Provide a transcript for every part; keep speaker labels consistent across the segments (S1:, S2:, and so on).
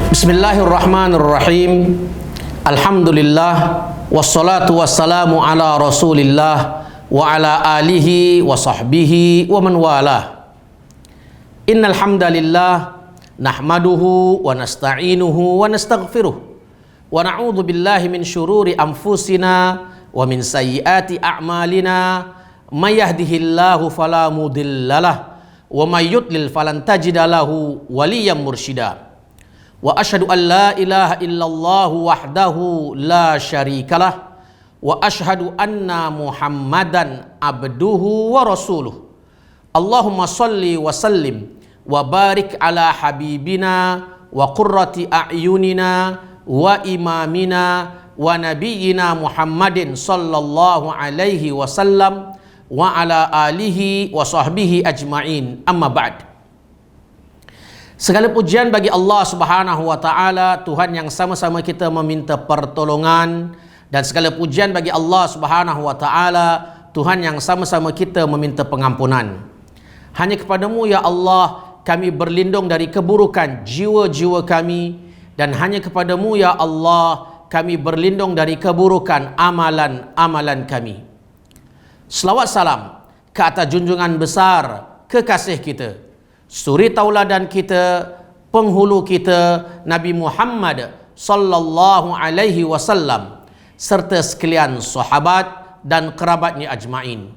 S1: Bismillahirrahmanirrahim. Alhamdulillah wassalatu wassalamu ala Rasulillah wa ala alihi wa sahbihi wa man walah. Innal hamdalillah nahmaduhu wa nasta'inuhu wa nastaghfiruh wa na'udzu billahi min syururi anfusina wa min sayyiati a'malina. May yahdihillahu fala mudhillalah wa may yudlil falan tajida lahu waliyyan mursyida. Wa asyhadu an la ilaha illallah wahdahu la syarikalah wa asyhadu anna Muhammadan abduhu wa rasuluh. Allahumma salli wa sallim wa barik ala habibina wa qurrati a'yunina wa imamina wa nabiyyina Muhammadin sallallahu alaihi wasallam wa ala alihi wa sahbihi ajma'in. Amma ba'd. Segala pujian bagi Allah Subhanahu wa taala, Tuhan yang sama-sama kita meminta pertolongan, dan segala pujian bagi Allah Subhanahu wa taala, Tuhan yang sama-sama kita meminta pengampunan. Hanya kepadamu ya Allah kami berlindung dari keburukan jiwa-jiwa kami, dan hanya kepadamu ya Allah kami berlindung dari keburukan amalan-amalan kami. Selawat salam ke atas junjungan besar kekasih kita, suri tauladan kita, penghulu kita, Nabi Muhammad sallallahu alaihi wasallam, serta sekalian sahabat dan kerabatnya ajmain.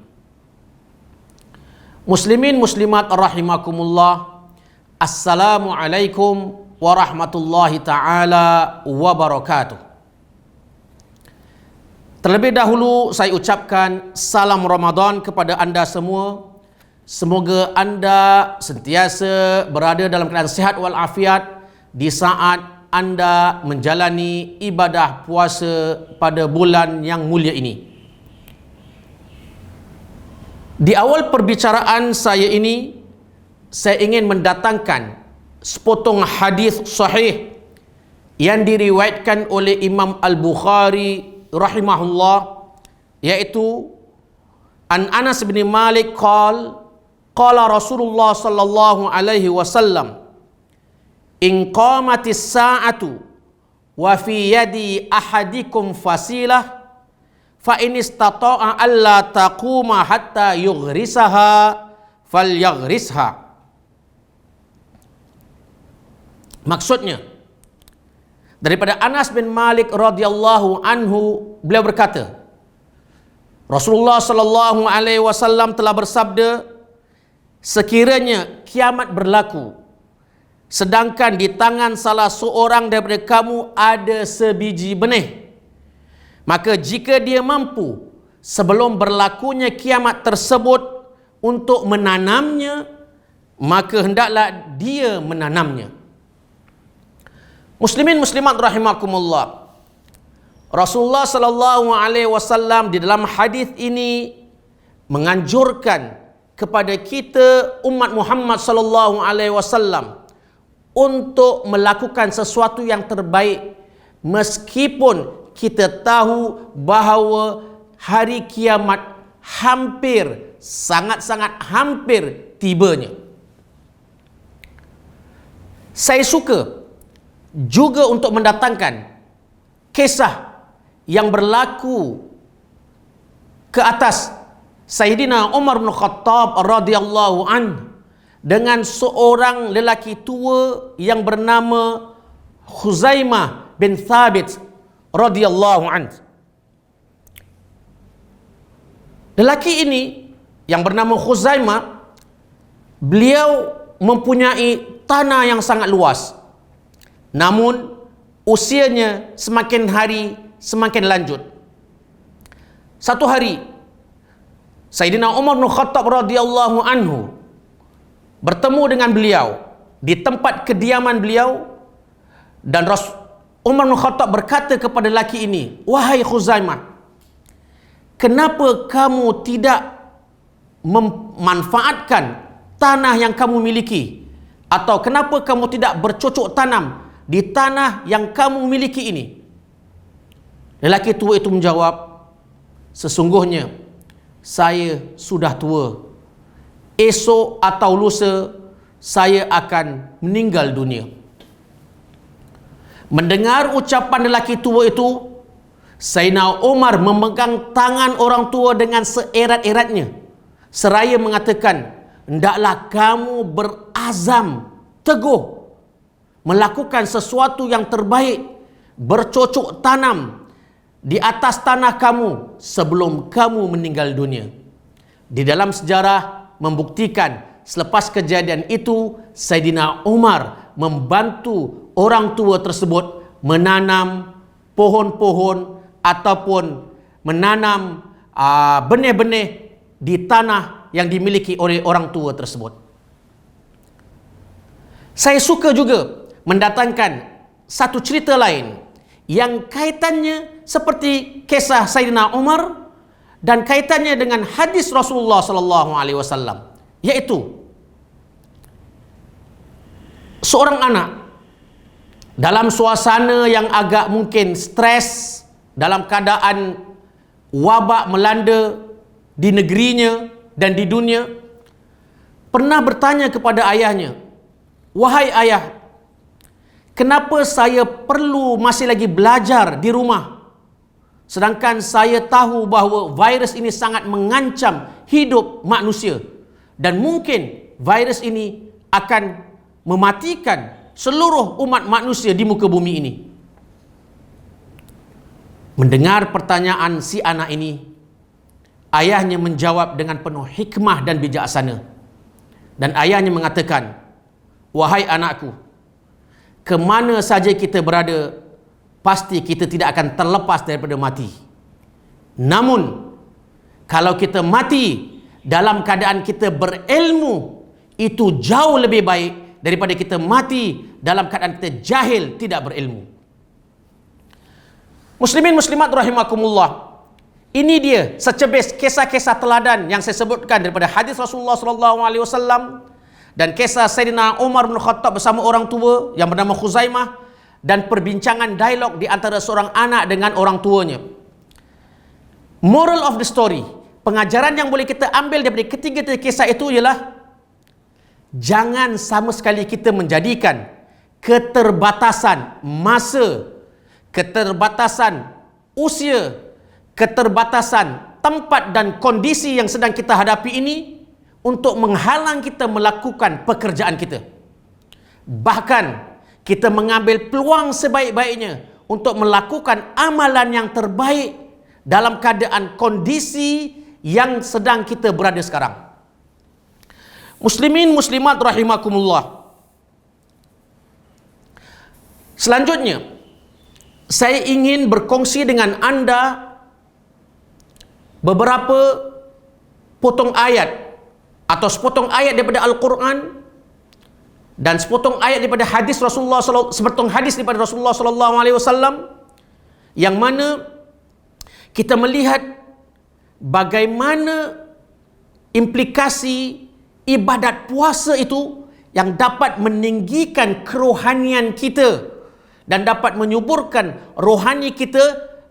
S1: Muslimin muslimat rahimakumullah, assalamualaikum warahmatullahi taala wabarakatuh. Terlebih dahulu saya ucapkan salam Ramadan kepada anda semua. Semoga anda sentiasa berada dalam keadaan sihat walafiat di saat anda menjalani ibadah puasa pada bulan yang mulia ini. Di awal perbicaraan saya ini, saya ingin mendatangkan sepotong hadis sahih yang diriwayatkan oleh Imam Al-Bukhari rahimahullah, yaitu an Anas bin Malik qala Rasulullah sallallahu alaihi wasallam, in qamatis sa'atu wa fi yadi ahadikum fasilah fa in istata'a alla taquma hatta yughrisaha falyaghrisha. Maksudnya, daripada Anas bin Malik radhiyallahu anhu, beliau berkata, Rasulullah sallallahu alaihi wasallam telah bersabda, sekiranya kiamat berlaku sedangkan di tangan salah seorang daripada kamu ada sebiji benih, maka jika dia mampu sebelum berlakunya kiamat tersebut untuk menanamnya, maka hendaklah dia menanamnya. Muslimin muslimat rahimakumullah, Rasulullah sallallahu alaihi wasallam di dalam hadis ini menganjurkan kepada kita umat Muhammad sallallahu alaihi wasallam untuk melakukan sesuatu yang terbaik meskipun kita tahu bahawa hari kiamat hampir, sangat-sangat hampir tibanya. Saya suka juga untuk mendatangkan kisah yang berlaku ke atas Sayyidina Umar bin Khattab radhiyallahu anhu dengan seorang lelaki tua yang bernama Khuzaimah bin Thabit radhiyallahu anhu. Lelaki ini yang bernama Khuzaimah, beliau mempunyai tanah yang sangat luas. Namun usianya semakin hari semakin lanjut. Satu hari Sayyidina Umar bin Khattab radhiyallahu anhu bertemu dengan beliau di tempat kediaman beliau, dan Umar bin Khattab berkata kepada lelaki ini, wahai Khuzaimah, kenapa kamu tidak memanfaatkan tanah yang kamu miliki, atau kenapa kamu tidak bercocok tanam di tanah yang kamu miliki ini? Lelaki tua itu menjawab, sesungguhnya saya sudah tua, esok atau lusa saya akan meninggal dunia. Mendengar ucapan lelaki tua itu, Sayyidina Umar memegang tangan orang tua dengan seerat-eratnya seraya mengatakan, hendaklah kamu berazam teguh melakukan sesuatu yang terbaik, bercocok tanam di atas tanah kamu sebelum kamu meninggal dunia. Di dalam sejarah membuktikan selepas kejadian itu, Sayyidina Umar membantu orang tua tersebut menanam pohon-pohon ataupun menanam benih-benih di tanah yang dimiliki oleh orang tua tersebut. Saya suka juga mendatangkan satu cerita lain yang kaitannya seperti kisah Sayyidina Umar dan kaitannya dengan hadis Rasulullah sallallahu alaihi wasallam, yaitu seorang anak dalam suasana yang agak mungkin stres, dalam keadaan wabak melanda di negerinya dan di dunia, pernah bertanya kepada ayahnya, "Wahai ayah, kenapa saya perlu masih lagi belajar di rumah, sedangkan saya tahu bahawa virus ini sangat mengancam hidup manusia dan mungkin virus ini akan mematikan seluruh umat manusia di muka bumi ini?" Mendengar pertanyaan si anak ini, ayahnya menjawab dengan penuh hikmah dan bijaksana. Dan ayahnya mengatakan, "Wahai anakku, ke mana saja kita berada, pasti kita tidak akan terlepas daripada mati. Namun, kalau kita mati dalam keadaan kita berilmu, itu jauh lebih baik daripada kita mati dalam keadaan kita jahil, tidak berilmu." Muslimin muslimat rahimakumullah, ini dia secebis kisah-kisah teladan yang saya sebutkan daripada hadis Rasulullah sallallahu alaihi wasallam dan kisah Sayyidina Umar bin Khattab bersama orang tua yang bernama Khuzaimah dan perbincangan dialog di antara seorang anak dengan orang tuanya. Moral of the story, pengajaran yang boleh kita ambil daripada ketiga kisah itu ialah jangan sama sekali kita menjadikan keterbatasan masa, keterbatasan usia, keterbatasan tempat dan kondisi yang sedang kita hadapi ini untuk menghalang kita melakukan pekerjaan kita. Bahkan kita mengambil peluang sebaik-baiknya untuk melakukan amalan yang terbaik dalam keadaan kondisi yang sedang kita berada sekarang. Muslimin muslimat rahimakumullah, selanjutnya saya ingin berkongsi dengan anda beberapa potong ayat atau sepotong ayat daripada Al-Quran dan sepotong ayat daripada hadis Rasulullah sallallahu alaihi wasallam, yang mana kita melihat bagaimana implikasi ibadat puasa itu yang dapat meninggikan kerohanian kita dan dapat menyuburkan rohani kita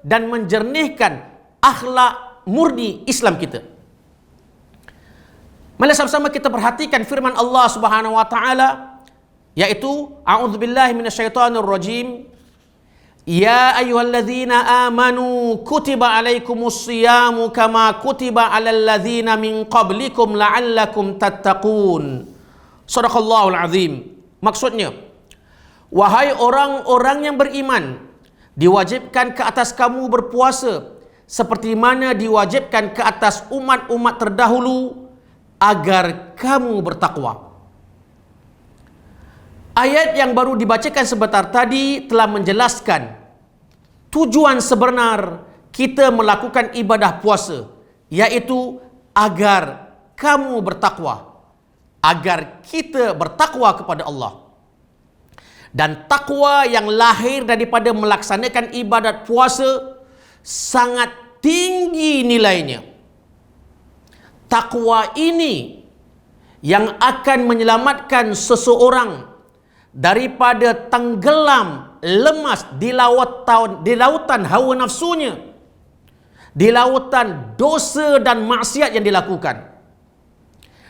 S1: dan menjernihkan akhlak murni Islam kita. Mari sama-sama kita perhatikan firman Allah Subhanahu wa taala, yaitu a'udzubillahi minasyaitonir rajim, ya ayyuhalladzina amanu kutiba alaikumus shiyamu kama kutiba alal ladzina min qablikum la'allakum tattaqun. Shadaqallahul azim. Maksudnya, wahai orang-orang yang beriman, diwajibkan ke atas kamu berpuasa seperti mana diwajibkan ke atas umat-umat terdahulu agar kamu bertakwa. Ayat yang baru dibacakan sebentar tadi telah menjelaskan tujuan sebenar kita melakukan ibadah puasa, yaitu agar kamu bertakwa, agar kita bertakwa kepada Allah. Dan takwa yang lahir daripada melaksanakan ibadat puasa sangat tinggi nilainya. Takwa ini yang akan menyelamatkan seseorang daripada tenggelam lemas di lautan hawa nafsunya, di lautan dosa dan maksiat yang dilakukan.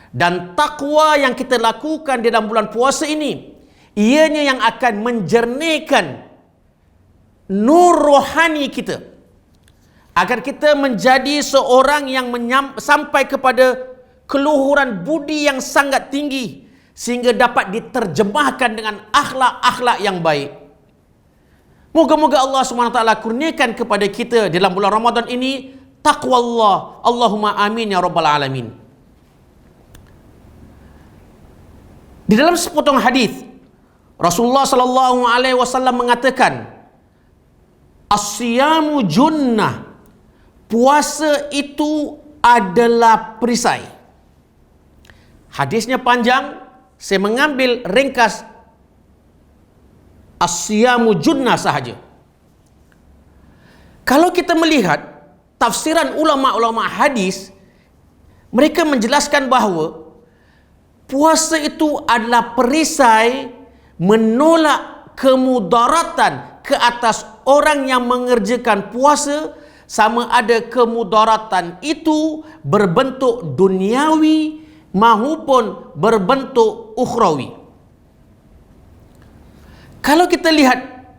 S1: Dan takwa yang kita lakukan di dalam bulan puasa ini, ianya yang akan menjernihkan nur rohani kita, agar kita menjadi seorang yang sampai kepada keluhuran budi yang sangat tinggi, sehingga dapat diterjemahkan dengan akhlak-akhlak yang baik. Moga-moga Allah SWT kurniakan kepada kita dalam bulan Ramadan ini taqwa Allah. Allahumma amin ya rabbal alamin. Di dalam sepotong hadis, Rasulullah sallallahu alaihi wasallam mengatakan, as-siyamu junnah. Puasa itu adalah perisai. Hadisnya panjang, saya mengambil ringkas as-siyamu junnah sahaja. Kalau kita melihat tafsiran ulama-ulama hadis, mereka menjelaskan bahawa puasa itu adalah perisai menolak kemudaratan ke atas orang yang mengerjakan puasa, sama ada kemudaratan itu berbentuk duniawi maupun berbentuk ukhrawi. Kalau kita lihat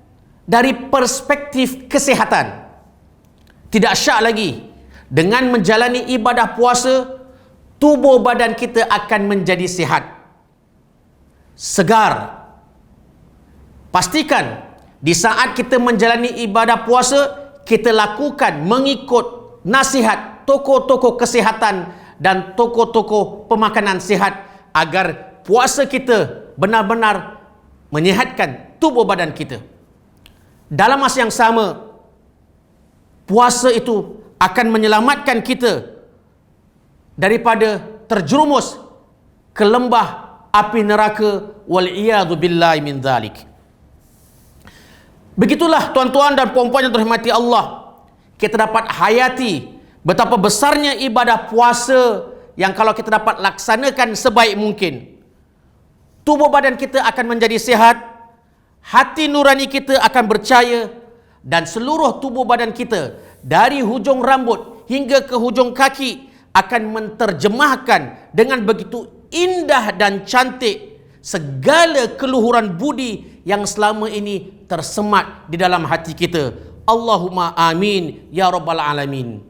S1: dari perspektif kesihatan, tidak syak lagi dengan menjalani ibadah puasa, tubuh badan kita akan menjadi sihat, segar. Pastikan di saat kita menjalani ibadah puasa, kita lakukan mengikut nasihat tokoh-tokoh kesihatan dan tokoh-tokoh pemakanan sihat, agar puasa kita benar-benar menyihatkan tubuh badan kita. Dalam masa yang sama, puasa itu akan menyelamatkan kita daripada terjerumus ke lembah api neraka, wal iyadu billahi min dzalik. Begitulah tuan-tuan dan puan-puan yang terhormati Allah, kita dapat hayati betapa besarnya ibadah puasa yang kalau kita dapat laksanakan sebaik mungkin, tubuh badan kita akan menjadi sihat, hati nurani kita akan bercahaya, dan seluruh tubuh badan kita dari hujung rambut hingga ke hujung kaki akan menterjemahkan dengan begitu indah dan cantik segala keluhuran budi yang selama ini tersemat di dalam hati kita. Allahumma amin ya rabbal alamin.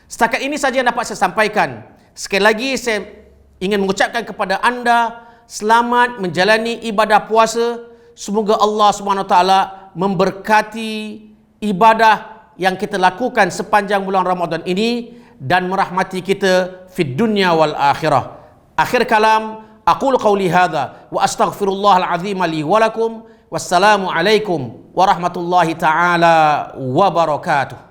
S1: Setakat ini saja yang dapat saya sampaikan. Sekali lagi saya ingin mengucapkan kepada anda, selamat menjalani ibadah puasa. Semoga Allah SWT memberkati ibadah yang kita lakukan sepanjang bulan Ramadan ini dan merahmati kita fid dunya wal akhirah. Akhir kalam, aqulu qawli hadza wa astaghfirullahal azim li wa lakum. Wassalamu alaikum warahmatullahi taala wabarakatuh.